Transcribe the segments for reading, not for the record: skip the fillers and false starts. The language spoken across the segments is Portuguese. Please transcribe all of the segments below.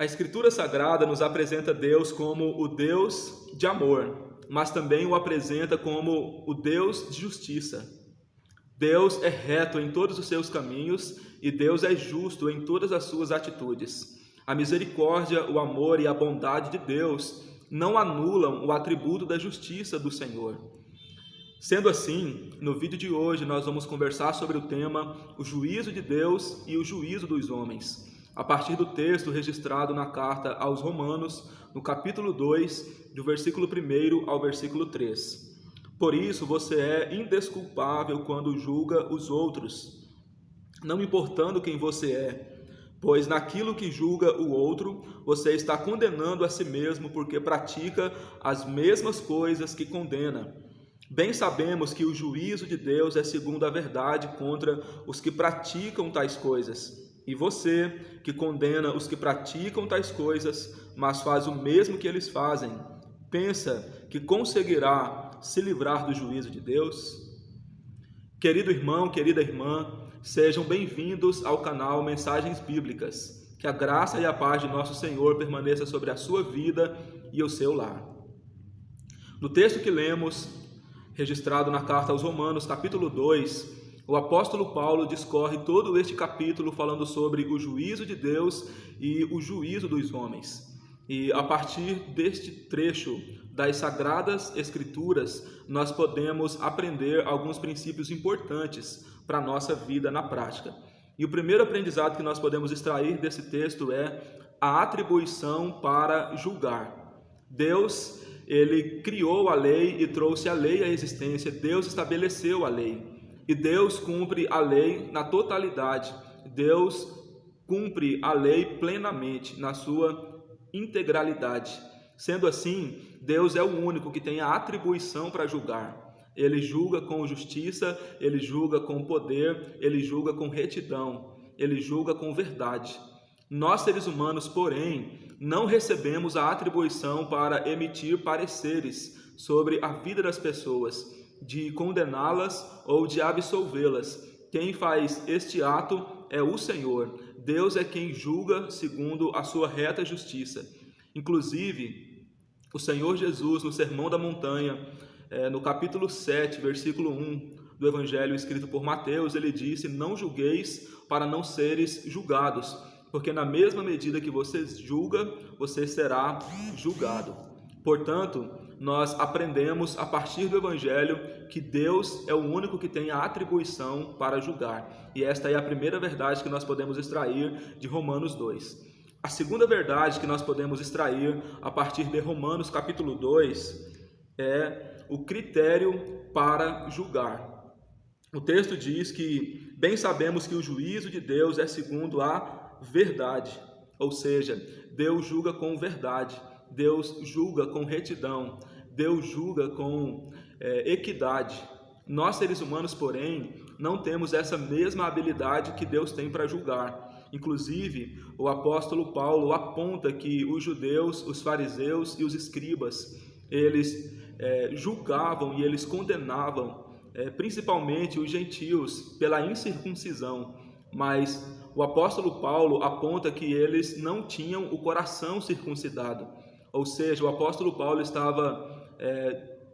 Escritura Sagrada nos apresenta Deus como o Deus de amor, mas também o apresenta como o Deus de justiça. Deus é reto em todos os seus caminhos e Deus é justo em todas as suas atitudes. A misericórdia, o amor e a bondade de Deus não anulam o atributo da justiça do Senhor. Sendo assim, no vídeo de hoje nós vamos conversar sobre o tema o juízo de Deus e o juízo dos homens, a partir do texto registrado na carta aos Romanos, no capítulo 2, do versículo 1 ao versículo 3. Por isso você é indesculpável quando julga os outros, não importando quem você é, pois naquilo que julga o outro, você está condenando a si mesmo porque pratica as mesmas coisas que condena. Bem sabemos que o juízo de Deus é segundo a verdade contra os que praticam tais coisas. E você, que condena os que praticam tais coisas, mas faz o mesmo que eles fazem, pensa que conseguirá se livrar do juízo de Deus? Querido irmão, querida irmã, sejam bem-vindos ao canal Mensagens Bíblicas. Que a graça e a paz de nosso Senhor permaneça sobre a sua vida e o seu lar. No texto que lemos, registrado na carta aos Romanos, capítulo 2, o apóstolo Paulo discorre todo este capítulo falando sobre o juízo de Deus e o juízo dos homens. E a partir deste trecho das Sagradas Escrituras, nós podemos aprender alguns princípios importantes para a nossa vida na prática. E o primeiro aprendizado que nós podemos extrair desse texto é a atribuição para julgar. Deus, ele criou a lei e trouxe a lei à existência. Deus estabeleceu a lei. E Deus cumpre a lei na totalidade. Deus cumpre a lei plenamente, na sua integralidade. Sendo assim, Deus é o único que tem a atribuição para julgar. Ele julga com justiça, ele julga com poder, ele julga com retidão, ele julga com verdade. Nós, seres humanos, porém, não recebemos a atribuição para emitir pareceres sobre a vida das pessoas, de condená-las ou de absolvê-las. Quem faz este ato é o Senhor. Deus é quem julga segundo a sua reta justiça. Inclusive, o Senhor Jesus, no Sermão da Montanha, no capítulo 7, versículo 1 do Evangelho escrito por Mateus, ele disse: não julgueis para não seres julgados, porque na mesma medida que você julga, você será julgado. Portanto, nós aprendemos a partir do Evangelho que Deus é o único que tem a atribuição para julgar. E esta é a primeira verdade que nós podemos extrair de Romanos 2. A segunda verdade que nós podemos extrair a partir de Romanos capítulo 2 é o critério para julgar. O texto diz que bem sabemos que o juízo de Deus é segundo a verdade, ou seja, Deus julga com verdade. Deus julga com retidão, Deus julga com equidade. Nós, seres humanos, porém, não temos essa mesma habilidade que Deus tem para julgar. Inclusive, o apóstolo Paulo aponta que os judeus, os fariseus e os escribas, eles julgavam e eles condenavam, principalmente os gentios, pela incircuncisão, mas o apóstolo Paulo aponta que eles não tinham o coração circuncidado. Ou seja, o apóstolo Paulo estava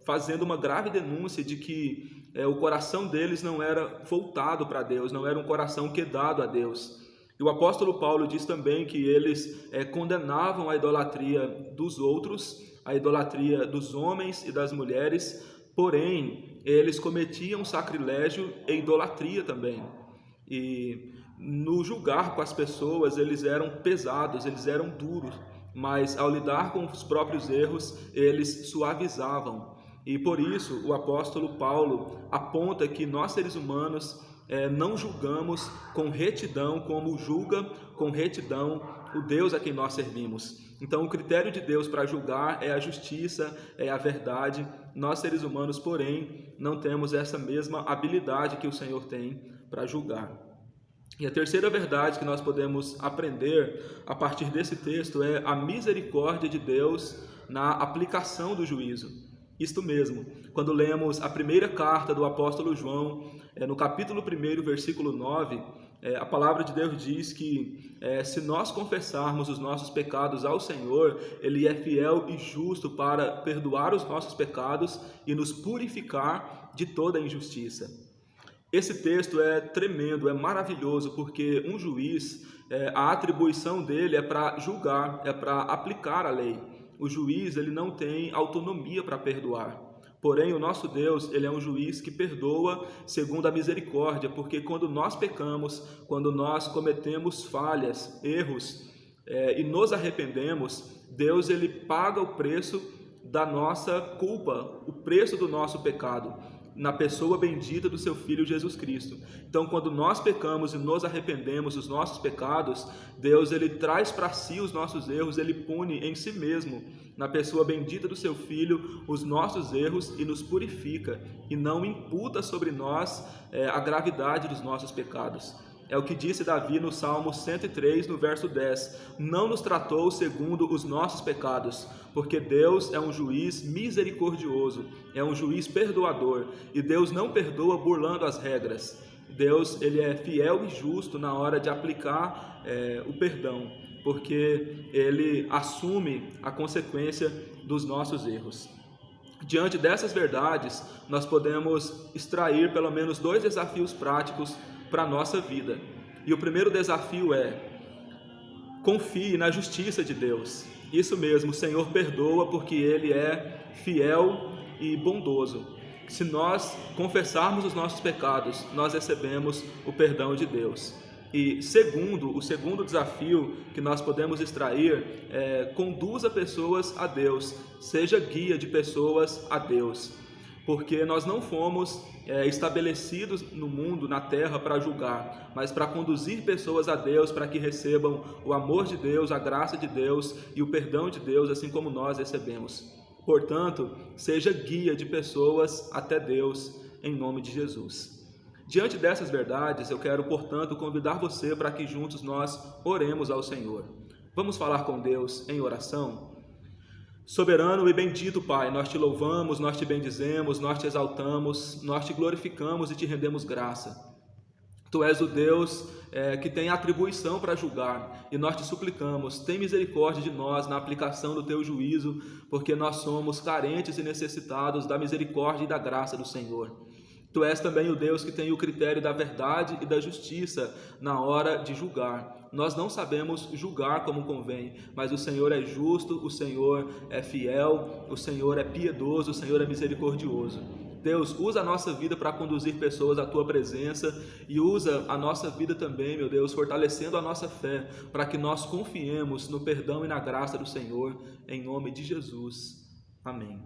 fazendo uma grave denúncia de que o coração deles não era voltado para Deus, não era um coração quedado a Deus. E o apóstolo Paulo diz também que eles condenavam a idolatria dos outros, a idolatria dos homens e das mulheres, porém, eles cometiam sacrilégio e idolatria também. E no julgar com as pessoas, eles eram pesados, eles eram duros. Mas ao lidar com os próprios erros, eles suavizavam. E por isso o apóstolo Paulo aponta que nós, seres humanos, não julgamos com retidão como julga com retidão o Deus a quem nós servimos. Então o critério de Deus para julgar é a justiça, é a verdade. Nós, seres humanos, porém, não temos essa mesma habilidade que o Senhor tem para julgar. E a terceira verdade que nós podemos aprender a partir desse texto é a misericórdia de Deus na aplicação do juízo. Isto mesmo, quando lemos a primeira carta do apóstolo João, no capítulo 1, versículo 9, A palavra de Deus diz que se nós confessarmos os nossos pecados ao Senhor, Ele é fiel e justo para perdoar os nossos pecados e nos purificar de toda injustiça. Esse texto é tremendo, é maravilhoso, porque um juiz, a atribuição dele é para julgar, é para aplicar a lei. O juiz, ele não tem autonomia para perdoar. Porém, o nosso Deus, ele é um juiz que perdoa segundo a misericórdia, porque quando nós pecamos, quando nós cometemos falhas, erros, e nos arrependemos, Deus, ele paga o preço da nossa culpa, o preço do nosso pecado, na pessoa bendita do seu Filho Jesus Cristo. Então, quando nós pecamos e nos arrependemos dos nossos pecados, Deus, ele traz para si os nossos erros, ele pune em si mesmo, na pessoa bendita do seu Filho, os nossos erros e nos purifica, e não imputa sobre nós a gravidade dos nossos pecados. É o que disse Davi no Salmo 103, no verso 10. Não nos tratou segundo os nossos pecados, porque Deus é um juiz misericordioso, é um juiz perdoador, e Deus não perdoa burlando as regras. Deus, ele é fiel e justo na hora de aplicar o perdão, porque ele assume a consequência dos nossos erros. Diante dessas verdades, nós podemos extrair pelo menos 2 desafios práticos para a nossa vida. E o primeiro desafio é: confie na justiça de Deus. Isso mesmo, o Senhor perdoa porque Ele é fiel e bondoso. Se nós confessarmos os nossos pecados, nós recebemos o perdão de Deus. E o segundo desafio que nós podemos extrair é: conduza pessoas a Deus, seja guia de pessoas a Deus. Porque nós não fomos estabelecidos no mundo, na terra, para julgar, mas para conduzir pessoas a Deus, para que recebam o amor de Deus, a graça de Deus e o perdão de Deus, assim como nós recebemos. Portanto, seja guia de pessoas até Deus, em nome de Jesus. Diante dessas verdades, eu quero, portanto, convidar você para que juntos nós oremos ao Senhor. Vamos falar com Deus em oração? Soberano e bendito Pai, nós te louvamos, nós te bendizemos, nós te exaltamos, nós te glorificamos e te rendemos graça. Tu és o Deus que tem atribuição para julgar, e nós te suplicamos, tem misericórdia de nós na aplicação do teu juízo, porque nós somos carentes e necessitados da misericórdia e da graça do Senhor. Tu és também o Deus que tem o critério da verdade e da justiça na hora de julgar. Nós não sabemos julgar como convém, mas o Senhor é justo, o Senhor é fiel, o Senhor é piedoso, o Senhor é misericordioso. Deus, usa a nossa vida para conduzir pessoas à Tua presença e usa a nossa vida também, meu Deus, fortalecendo a nossa fé, para que nós confiemos no perdão e na graça do Senhor, em nome de Jesus. Amém.